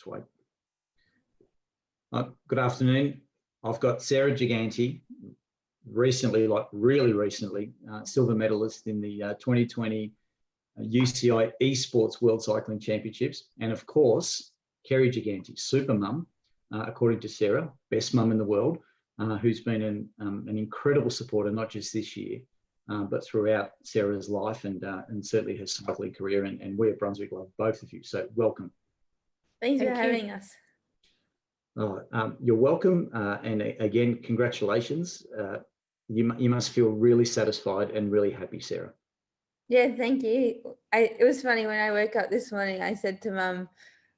Sweet. Good afternoon. I've got Sarah Gigante, really recently, silver medalist in the 2020 UCI ESPORTS World Cycling Championships. And of course, Kerry Gigante, super mum, according to Sarah, best mum in the world, who's been an incredible supporter, not just this year, but throughout Sarah's life and certainly her cycling career. And we at Brunswick love both of you. So welcome. Thanks for having us. You're welcome. And again, congratulations. You must feel really satisfied and really happy, Sarah. Yeah, thank you. It was funny when I woke up this morning, I said to Mum,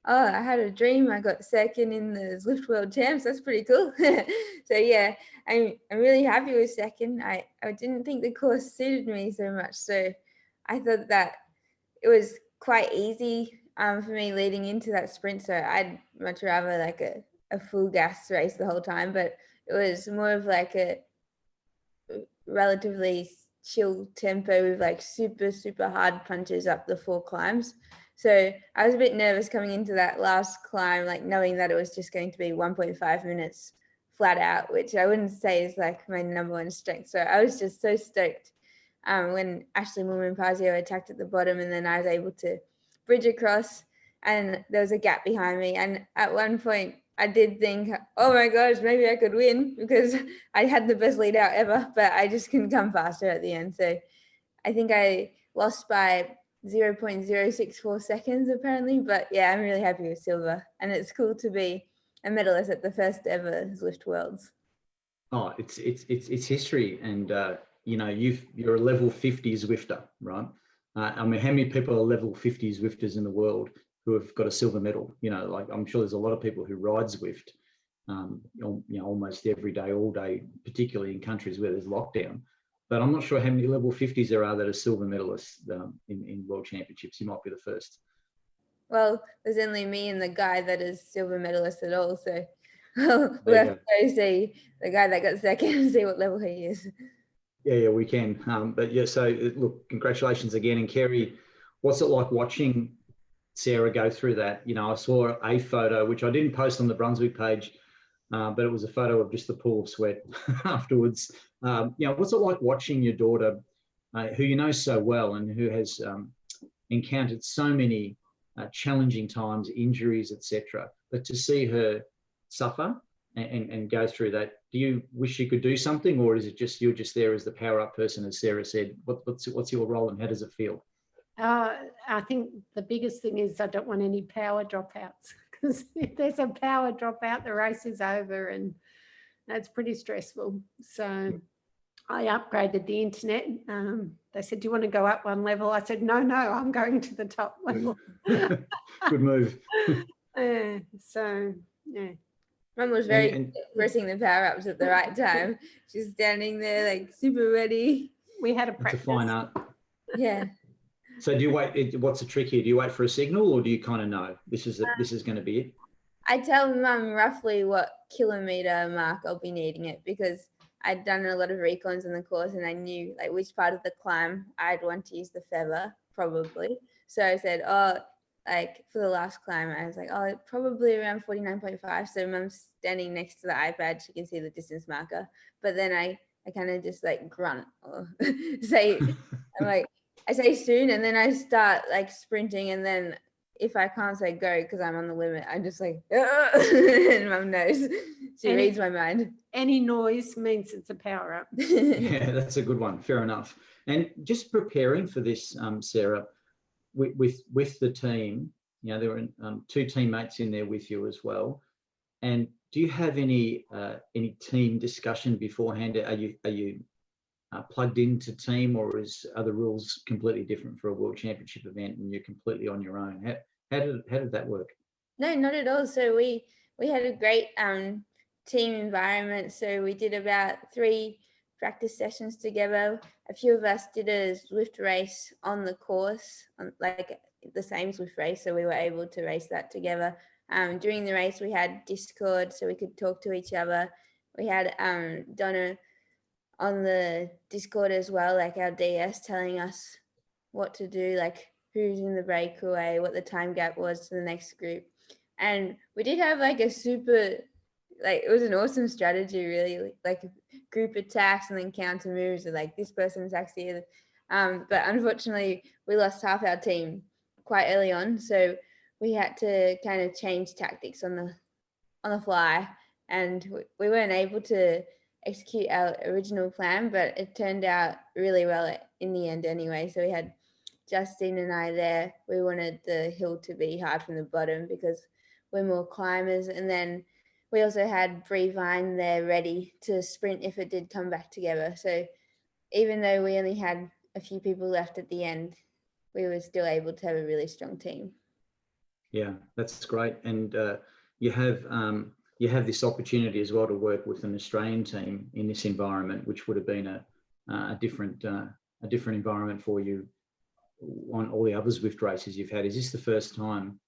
oh, I had a dream. I got second in the Zwift World Champs. That's pretty cool. So yeah, I'm really happy with second. I didn't think the course suited me so much. So I thought that it was quite easy for me leading into that sprint. So I'd much rather like a full gas race the whole time, but it was more of like a relatively chill tempo with like super hard punches up the 4 climbs. So I was a bit nervous coming into that last climb, like knowing that it was just going to be 1.5 minutes flat out, which I wouldn't say is like my number one strength. So I was just so stoked when Ashley Moolman-Pazio attacked at the bottom, and then I was able to bridge across, and there was a gap behind me. And at one point I did think, oh my gosh, maybe I could win, because I had the best lead out ever, but I just couldn't come faster at the end. So I think I lost by 0.064 seconds apparently, but yeah, I'm really happy with silver, and it's cool to be a medalist at the first ever Zwift Worlds. Oh, it's history, and you know, you're a level 50 Zwifter, right? I mean, how many people are level 50 Zwifters in the world who have got a silver medal? You know, like I'm sure there's a lot of people who ride Zwift, you know, almost every day, all day, particularly in countries where there's lockdown. But I'm not sure how many level 50s there are that are silver medalists in World Championships. You might be the first. Well, there's only me and the guy that is silver medalist at all. So we'll have to go see the guy that got second and see what level he is. Yeah, we can. But yeah, so look, congratulations again. And Kerry, what's it like watching Sarah go through that? You know, I saw a photo, which I didn't post on the Brunswick page, but it was a photo of just the pool of sweat afterwards. You know, what's it like watching your daughter, who you know so well and who has encountered so many challenging times, injuries, etc., but to see her suffer and go through that? Do you wish you could do something, or is it just you're just there as the power-up person, as Sarah said? What's your role and how does it feel? I think the biggest thing is I don't want any power dropouts, because if there's a power dropout, the race is over, and that's pretty stressful. So I upgraded the internet. They said, do you want to go up one level? I said, no, I'm going to the top level. Good move. So, yeah. Mum was very pressing the power-ups at the right time. She's standing there like super ready. We had a practice. It's a fine art. Yeah. So do you wait? What's the trick here? Do you wait for a signal, or do you kind of know this is going to be it? I tell Mum roughly what kilometre mark I'll be needing it, because I'd done a lot of recons in the course and I knew like which part of the climb I'd want to use the feather probably. So I said, oh, like for the last climb, I was like, oh, probably around 49.5. So Mum's standing next to the iPad, she can see the distance marker. But then I kind of just like grunt or say, I'm like, I say soon, and then I start like sprinting, and then if I can't say go because I'm on the limit, I'm just like, and Mum knows. She reads my mind. Any noise means it's a power up. Yeah, that's a good one. Fair enough. And just preparing for this, Sarah, with the team, you know, there were 2 teammates in there with you as well. And do you have any team discussion beforehand? Are you plugged into team, or are the rules completely different for a World Championship event and you're completely on your own? How did that work? No, not at all. So we had a great team environment. So we did about 3 practice sessions together. A few of us did a Zwift race on the course, like the same Zwift race. So we were able to race that together. During the race, we had Discord so we could talk to each other. We had Donna on the Discord as well, like our DS, telling us what to do, like who's in the breakaway, what the time gap was to the next group. And we did have like a super, like it was an awesome strategy, really, like group attacks and then counter moves, and like this person attacks the other. But unfortunately, we lost half our team quite early on, so we had to kind of change tactics on the fly, and we weren't able to execute our original plan. But it turned out really well in the end, anyway. So we had Justine and I there. We wanted the hill to be hard from the bottom because we're more climbers, and then we also had Bree Vine there ready to sprint if it did come back together. So even though we only had a few people left at the end, we were still able to have a really strong team. Yeah, that's great. And you have this opportunity as well to work with an Australian team in this environment, which would have been a different environment for you on all the other Zwift races you've had. Is this the first time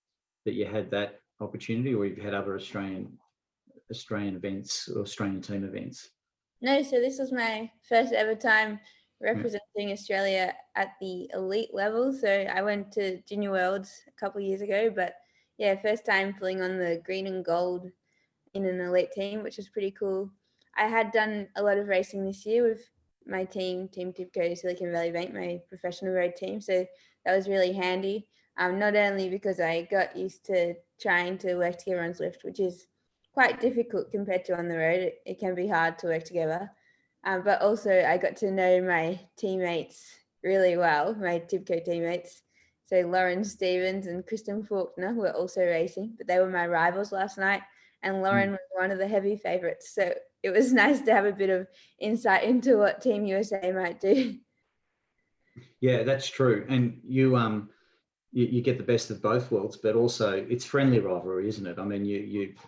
that you had that opportunity, or you've had other Australian events or Australian team events? No, so this was my first ever time representing Australia at the elite level. So I went to Junior Worlds a couple of years ago, but yeah, first time pulling on the green and gold in an elite team, which was pretty cool. I had done a lot of racing this year with my team Tipco Silicon Valley Bank, my professional road team. So that was really handy. Not only because I got used to trying to work together on Zwift, which is quite difficult compared to on the road. It can be hard to work together. But also I got to know my teammates really well, my Tipco teammates. So Lauren Stevens and Kristen Faulkner were also racing, but they were my rivals last night. And Lauren was one of the heavy favourites. So it was nice to have a bit of insight into what Team USA might do. Yeah, that's true. And you get the best of both worlds, but also it's friendly rivalry, isn't it? I mean,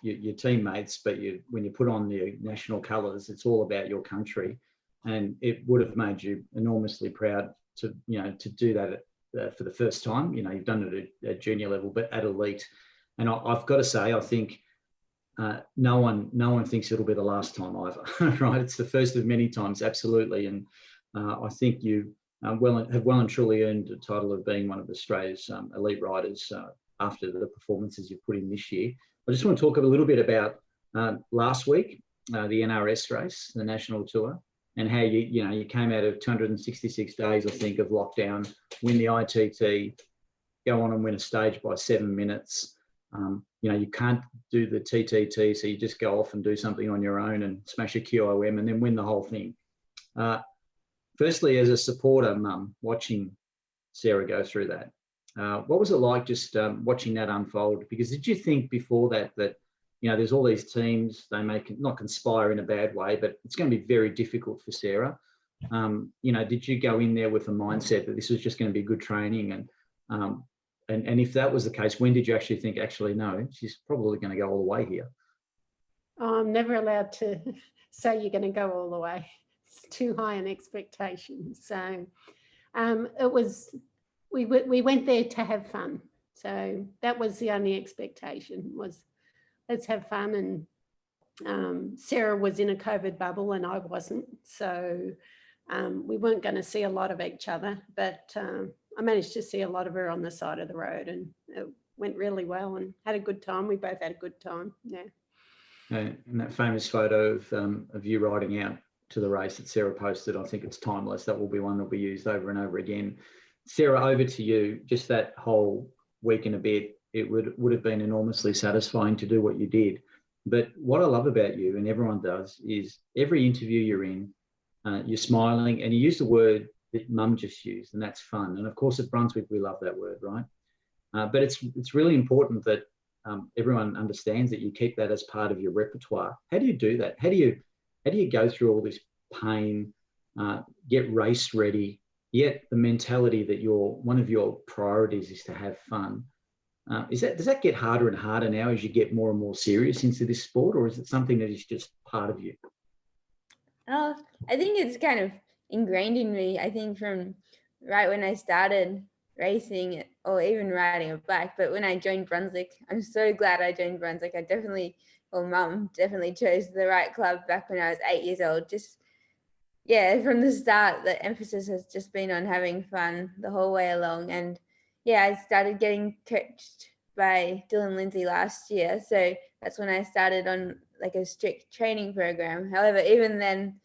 you're teammates, but when you put on the national colours, it's all about your country, and it would have made you enormously proud to do that for the first time. You've done it at junior level, but at elite. And I've got to say, I think no one thinks it'll be the last time either, right? It's the first of many times, absolutely. And I think you have well and truly earned the title of being one of Australia's elite riders after the performances you've put in this year. I just want to talk a little bit about last week, the NRS race, the national tour, and how you came out of 266 days, I think, of lockdown, win the ITT, go on and win a stage by 7 minutes. You can't do the TTT, so you just go off and do something on your own and smash a QOM and then win the whole thing. Firstly, as a supporter, Mum, watching Sarah go through that, what was it like just watching that unfold? Because did you think before that there's all these teams, they may not conspire in a bad way, but it's going to be very difficult for Sarah. Did you go in there with a mindset that this was just going to be good training? And if that was the case, when did you actually think, no, she's probably going to go all the way here? I'm never allowed to say you're going to go all the way. It's too high an expectation. So we went there to have fun. So that was the only expectation, was let's have fun. And Sarah was in a COVID bubble and I wasn't. So we weren't going to see a lot of each other, but I managed to see a lot of her on the side of the road, and it went really well and had a good time. We both had a good time. Yeah. And that famous photo of you riding out to the race that Sarah posted, I think it's timeless. That will be one that will be used over and over again. Sarah, over to you. Just that whole week and a bit, it would have been enormously satisfying to do what you did. But what I love about you, and everyone does, is every interview you're in, you're smiling, and you use the word that Mum just used, and that's fun. And of course, at Brunswick, we love that word, right? But it's really important that everyone understands that you keep that as part of your repertoire. How do you do that? How do you go through all this pain, get race ready, yet the mentality that one of your priorities is to have fun? Does that get harder and harder now as you get more and more serious into this sport, or is it something that is just part of you? I think it's kind of ingrained in me. I think from right when I started racing or even riding a bike, but when I joined Brunswick, I'm so glad I joined Brunswick. Mum definitely chose the right club back when I was 8 years old. From the start, the emphasis has just been on having fun the whole way along. And I started getting coached by Dylan Lindsay last year. So that's when I started on like a strict training program. However, even then,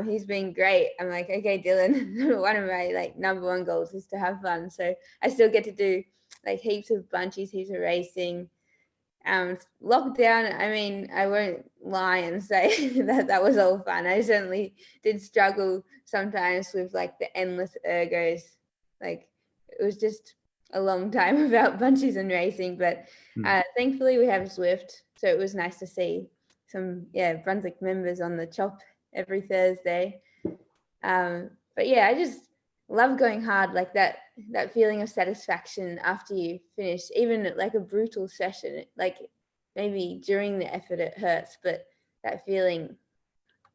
he's been great. I'm like, okay, Dylan, one of my like #1 goals is to have fun. So I still get to do like heaps of bunchies, heaps of racing. Lockdown, I mean, I won't lie and say that was all fun. I certainly did struggle sometimes with like the endless ergos. Like it was just a long time about bunchies and racing, but thankfully we have Zwift, so it was nice to see some Brunswick members on the chop every Thursday. But yeah, I just love going hard, like that feeling of satisfaction after you finish, even like a brutal session. Like maybe during the effort it hurts, but that feeling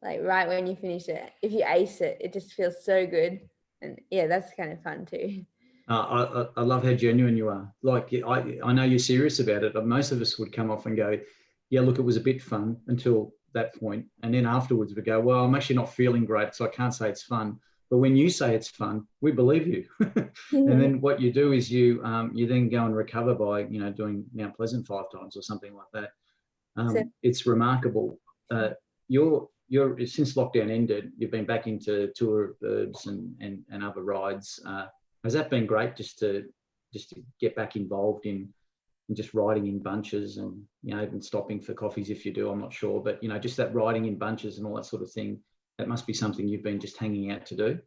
like right when you finish it, if you ace it, it just feels so good. And yeah, that's kind of fun too. I love how genuine you are. Like I know you're serious about it. Most of us would come off and go, yeah, look, it was a bit fun until that point. And then afterwards we go, well, I'm actually not feeling great, so I can't say it's fun. But when you say it's fun, we believe you. And then what you do is you then go and recover by, doing Mount Pleasant 5 times or something like that. It's remarkable. You're since lockdown ended, you've been back into tour of birds and other rides. Has that been great just to get back involved in just riding in bunches and, even stopping for coffees if you do, I'm not sure, but, just that riding in bunches and all that sort of thing, that must be something you've been just hanging out to do.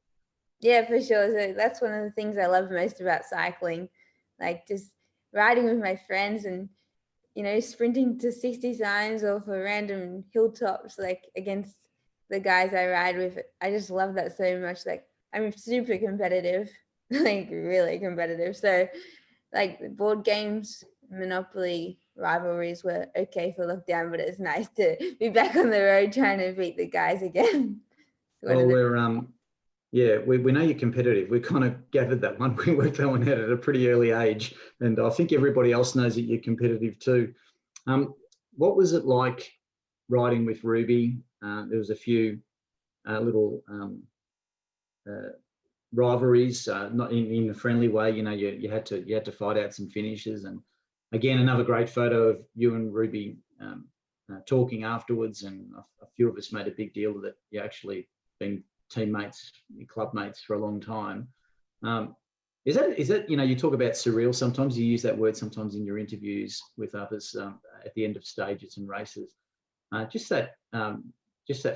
Yeah, for sure. So that's one of the things I love most about cycling, like just riding with my friends and, sprinting to 60 signs or for random hilltops, like against the guys I ride with. I just love that so much. Like I'm super competitive, like really competitive. So like the board games, Monopoly, rivalries were okay for lockdown, but it's nice to be back on the road trying to beat the guys again. Well, we know you're competitive. We kind of gathered that one. We worked that one out at a pretty early age, and I think everybody else knows that you're competitive too. What was it like riding with Ruby? There was a few little rivalries, not in a friendly way. You had to fight out some finishes, and again, another great photo of you and Ruby talking afterwards, and a few of us made a big deal that you actually been teammates, clubmates for a long time. Is that you talk about surreal sometimes, you use that word sometimes in your interviews with others at the end of stages and races, just that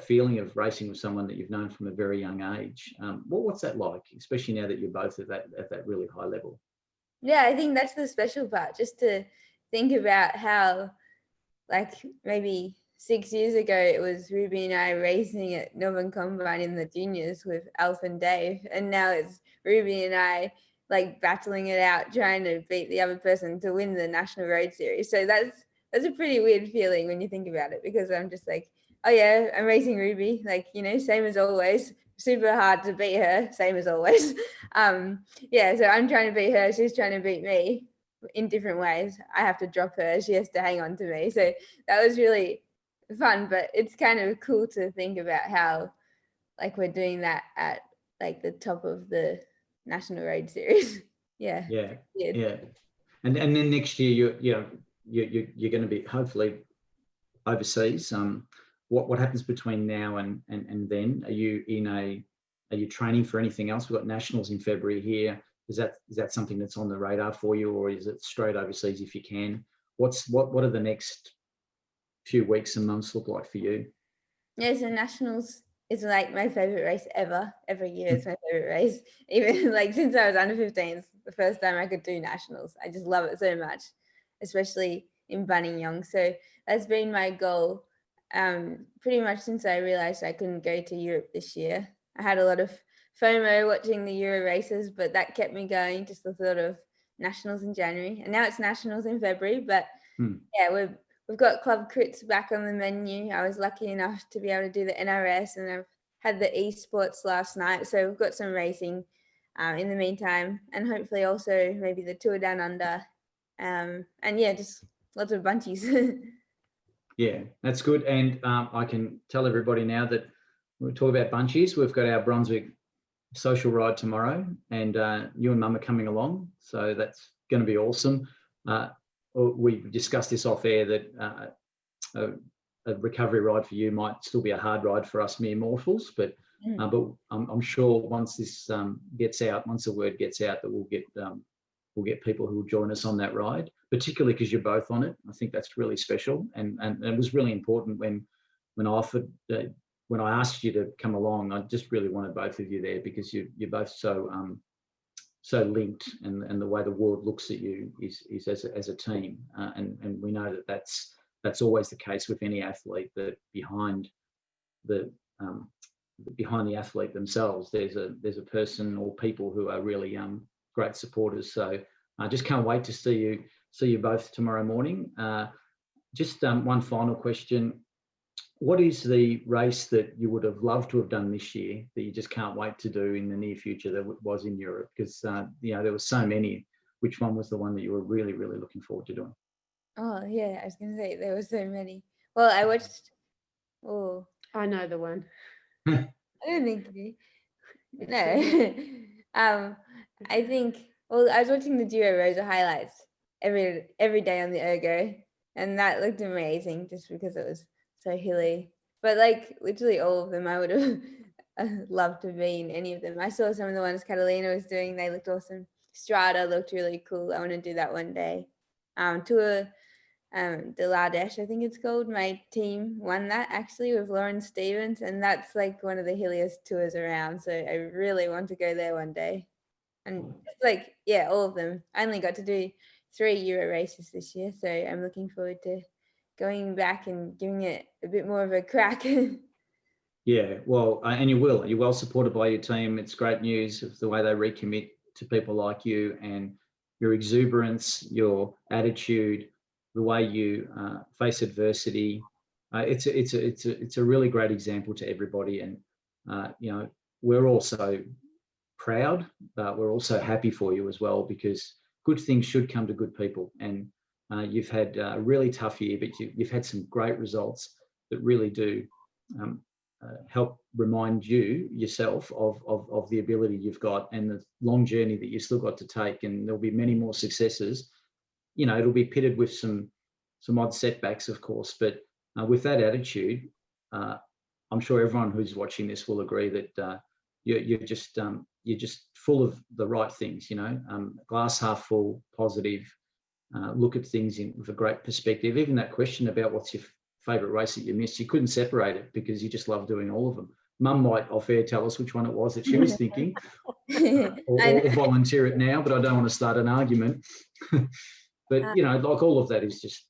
feeling of racing with someone that you've known from a very young age. What's that like, especially now that you're both at that really high level? Yeah, I think that's the special part, just to think about how, like maybe 6 years ago, it was Ruby and I racing at Northern Combine in the juniors with Alf and Dave. And now it's Ruby and I like battling it out, trying to beat the other person to win the National Road Series. So that's a pretty weird feeling when you think about it, because I'm just like, oh yeah, I'm racing Ruby, like, same as always, super hard to beat her, same as always. So I'm trying to beat her, she's trying to beat me in different ways. I have to drop her, she has to hang on to me. So that was really fun, but it's kind of cool to think about how like we're doing that at like the top of the National Road Series. Yeah. And then next year you're going to be hopefully overseas. What happens between now and then? Are you training for anything else? We've got nationals in February here. Is that something that's on the radar for you, or is it straight overseas if you can? What are the next few weeks and months look like for you? Yeah, so nationals is like my favorite race ever. Every year it's my favorite race. Even like since I was under 15, it's the first time I could do nationals. I just love it so much, especially in Buninyong. So that's been my goal pretty much since I realized I couldn't go to Europe this year. I had a lot of FOMO watching the Euro races, but that kept me going, just the thought of nationals in January. And now it's nationals in February, but yeah, we've got club crits back on the menu. I was lucky enough to be able to do the NRS, and I've had the esports last night. So we've got some racing in the meantime, and hopefully also maybe the Tour Down Under. And yeah, just lots of bunchies. Yeah, that's good. And I can tell everybody now that we'll talk about bunchies. We've got our Brunswick social ride tomorrow, and you and Mum are coming along. So that's going to be awesome. we discussed this off air that a recovery ride for you might still be a hard ride for us mere mortals, but I'm sure once this gets out, once the word gets out, that we'll get people who will join us on that ride, particularly because you're both on it. I think that's really special, and it was really important when I offered when I asked you to come along. I just really wanted both of you there because you're both so linked, and the way the world looks at you is as a team, and we know that that's always the case with any athlete, that behind the athlete themselves, there's a person or people who are really great supporters. So I just can't wait to see you both tomorrow morning. Just one final question. What is the race that you would have loved to have done this year that you just can't wait to do in the near future that was in Europe? Because there were so many. Which one was the one that you were really, really looking forward to doing? Oh yeah, I was gonna say there were so many. Well, I watched. Oh, I know the one. I don't think you. No. I think. Well, I was watching the Duo Rosa highlights every day on the Ergo, and that looked amazing just because it was so hilly. But like literally all of them, I would have loved to be in any of them. I saw some of the ones Catalina was doing; they looked awesome. Strada looked really cool. I want to do that one day. Tour de l'Ardèche, I think it's called. My team won that actually with Lauren Stevens, and that's like one of the hilliest tours around. So I really want to go there one day. And like, yeah, all of them. I only got to do 3 Euro races this year, so I'm looking forward to going back and giving it a bit more of a crack. Yeah, well, and you will. You're well supported by your team. It's great news of the way they recommit to people like you, and your exuberance, your attitude, the way you face adversity. It's a really great example to everybody, and we're also proud, but we're also happy for you as well, because good things should come to good people. And you've had a really tough year, but you've had some great results that really do help remind yourself of the ability you've got and the long journey that you've still got to take. And there'll be many more successes. It'll be pitted with some odd setbacks, of course, but with that attitude, I'm sure everyone who's watching this will agree that you're just full of the right things. Glass half full, positive. Look at things with a great perspective. Even that question about what's your favourite race that you missed, you couldn't separate it because you just love doing all of them. Mum might off air tell us which one it was that she was thinking, or volunteer it now, but I don't want to start an argument. But like all of that is just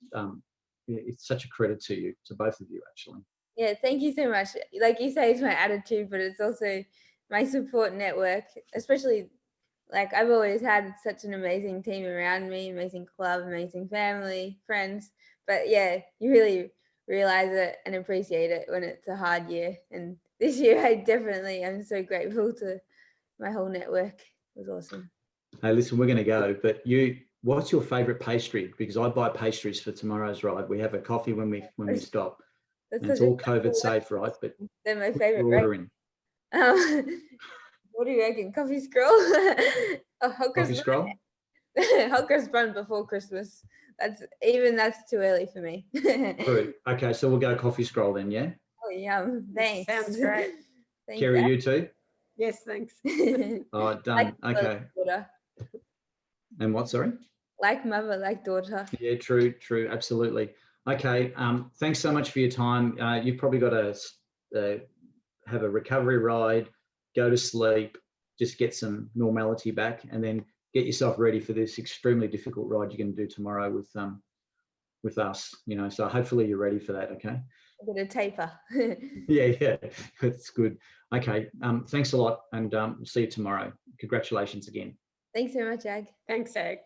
it's such a credit to you, to both of you, actually. Yeah, thank you so much. Like you say, it's my attitude, but it's also my support network, especially like I've always had such an amazing team around me, amazing club, amazing family, friends. But yeah, you really realize it and appreciate it when it's a hard year. And this year I definitely am so grateful to my whole network. It was awesome. Hey, listen, we're going to go, but what's your favourite pastry? Because I buy pastries for tomorrow's ride. We have a coffee when we stop. And it's all COVID safe, right? But they're my favourite. Ordering. What do you reckon? Coffee scroll? Coffee scroll? Hot cross bun before Christmas. That's too early for me. True. Okay, so we'll go coffee scroll then, yeah? Oh, yum. Thanks. Sounds great. Kerry, you too? Yes, thanks. Oh, done. Okay. And what, sorry? Like mother, like daughter. Yeah, true, absolutely. Okay, thanks so much for your time. You've probably got to have a recovery ride, go to sleep, just get some normality back, and then get yourself ready for this extremely difficult ride you're going to do tomorrow with us. So hopefully you're ready for that. Okay. A bit of taper. Yeah, that's good. Okay, thanks a lot, and see you tomorrow. Congratulations again. Thanks so much, Ag. Thanks, Ag.